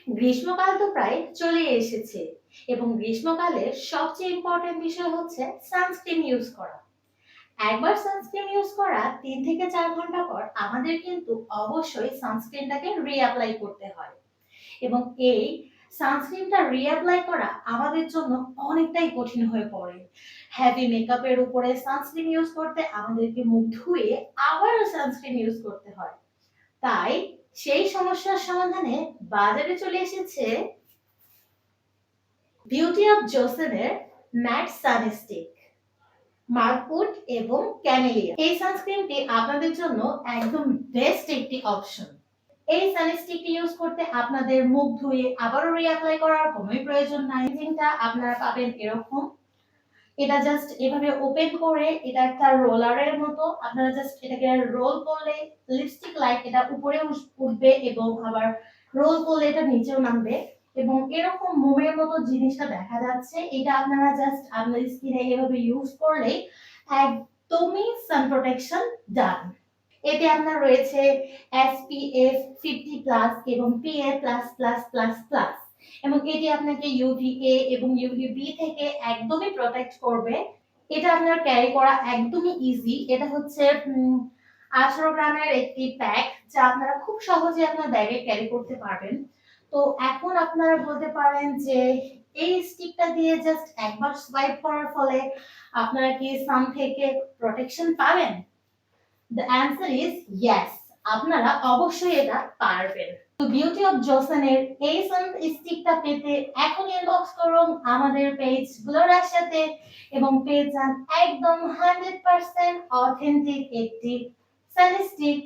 গ্রীষ্মকাল তো প্রায় চলে এসেছে এবং গ্রীষ্মকালের সবচেয়ে ইম্পর্টেন্ট বিষয় হচ্ছে সানস্ক্রিন ইউজ করা। একবার সানস্ক্রিন ইউজ করা 3 থেকে 4 ঘন্টা পর আমাদের কিন্তু অবশ্যই সানস্ক্রিনটাকে রিঅ্যাপ্লাই করতে হয় এবং এই সানস্ক্রিনটা রিঅ্যাপ্লাই করা আমাদের জন্য অনেকটাই কঠিন হয়ে পড়ে। হেভি মেকআপের উপরে সানস্ক্রিন ইউজ করতে আমাদেরকে মুখ ধুয়ে আবারও সানস্ক্রিন ইউজ করতে হয়। তাই সেই সমস্যার সমাধানে বাজারে চলে এসেছে বিউটি অফ জোসেনের ম্যাট সানস্টিক, মার্কুট এবং ক্যামেলিয়া। এই সানস্ক্রিনটি আপনাদের জন্য একদম বেস্ট একটি অপশন। এই সানস্ক্রিনটি ইউজ করতে আপনাদের মুখ ধুয়ে আবারও রিঅ্যাপ্লাই করার কোনোই প্রয়োজন নাই। প্যাকেজিংটা আপনারা পাবেন এরকম। এটা জাস্ট এভাবে ওপেন করে, এটা একটা রোলারের মতো, আপনারা জাস্ট এটাকে রোল করলে লিপস্টিক লাইক এটা উপরে উঠবে এবং আবার রোল করলে এটা নিচেও নামবে এবং এরকম মোমের মতো জিনিসটা দেখা যাচ্ছে। এটা আপনারা জাস্ট আপনার স্কিনে এভাবে ইউজ করলেই একদমই সান প্রোটেকশন ডান। এতে আপনার রয়েছে SPF 50+ এবং PA++++ এবং এটি আপনাকে UVA এবং UVB থেকে একদমই প্রোটেক্ট করবে। এটা আপনার ক্যারি করা একদমই ইজি। এটা হচ্ছে 18 গ্রামের একটি প্যাক যা আপনারা খুব সহজে আপনার ব্যাগে ক্যারি করতে পারবেন। তো এখন আপনারা বলতে পারেন যে এই স্টিকটা দিয়ে জাস্ট একবার সোয়াইপ করার ফলে আপনারা কি সান থেকে প্রোটেকশন পাবেন? The answer is yes. আপনারা অবশ্যই এটা পারবেন। তো বিউটি অফ জোসেনের এই সান স্টিকটা পেতে এখন ইনবক্স করুন আমাদের পেজ গ্লোরার সাথে এবং পেয়ে যান একদম 100% অথেন্টিক একটি সানস্টিক